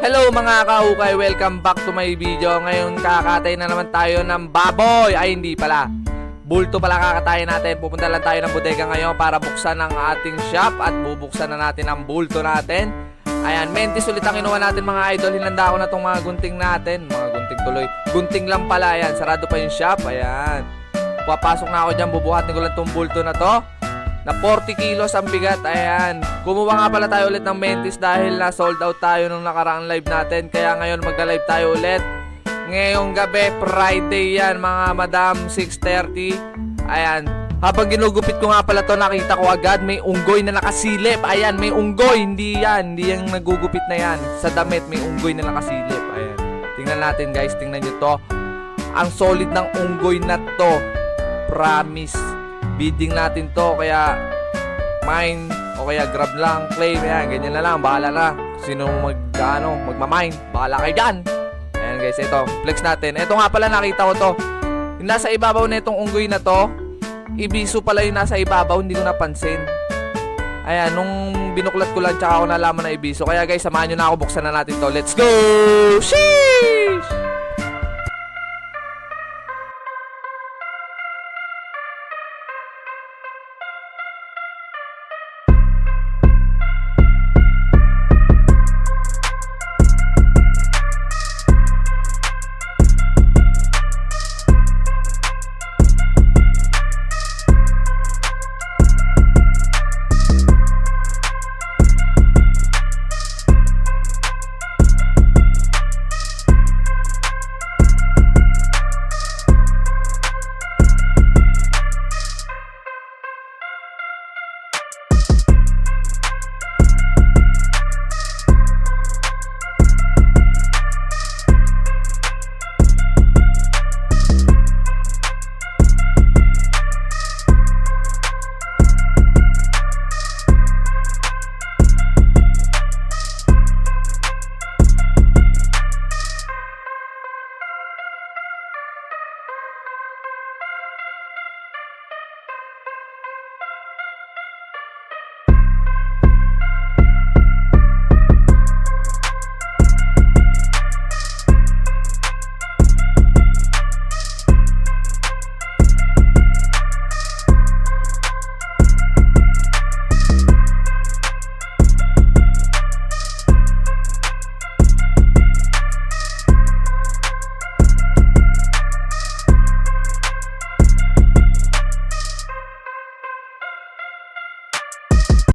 Hello mga kahukay, welcome back to my video. Ngayon kakatay na naman tayo ng baboy. Ay hindi pala, bulto pala kakatayin natin. Pupunta lang tayo ng bodega ngayon para buksan ang ating shop at bubuksan na natin ang bulto natin. Ayan, mentis ulit ang kinuha natin mga idol. Hinanda ko na itong mga gunting natin. Mga gunting tuloy, gunting lang pala. Ayan, sarado pa yung shop. Ayan, papasok na ako dyan, bubuhatin ko lang itong bulto na to na 40 kilos ang bigat. Ayan, kumuha nga pala tayo ulit ng mentis dahil na sold out tayo nung nakaraang live natin. Kaya ngayon magla-live tayo ulit ngayong gabi, Friday yan mga madam, 6:30. Ayan, habang ginugupit ko nga pala to, nakita ko agad may unggoy na nakasilip. Ayan, may unggoy, hindi yung nagugupit na yan. Sa damit may unggoy na nakasilip. Ayan, tingnan natin guys, tingnan nyo to. Ang solid ng unggoy na to, promise. Bidding natin to, kaya mine o kaya grab lang, claim, yan, ganyan na lang, bahala na. Sino magmamine, bahala kayo dyan. Ayan guys, ito, flex natin. Ito nga pala, nakita ko to. Yung nasa ibabaw na itong unggoy na to, ibiso pala yung nasa ibabaw, hindi ko napansin. Ayan, nung binuklat ko lang, tsaka ako nalaman na ibiso. Kaya guys, samahan nyo na ako, buksan na natin to. Let's go! Sheesh!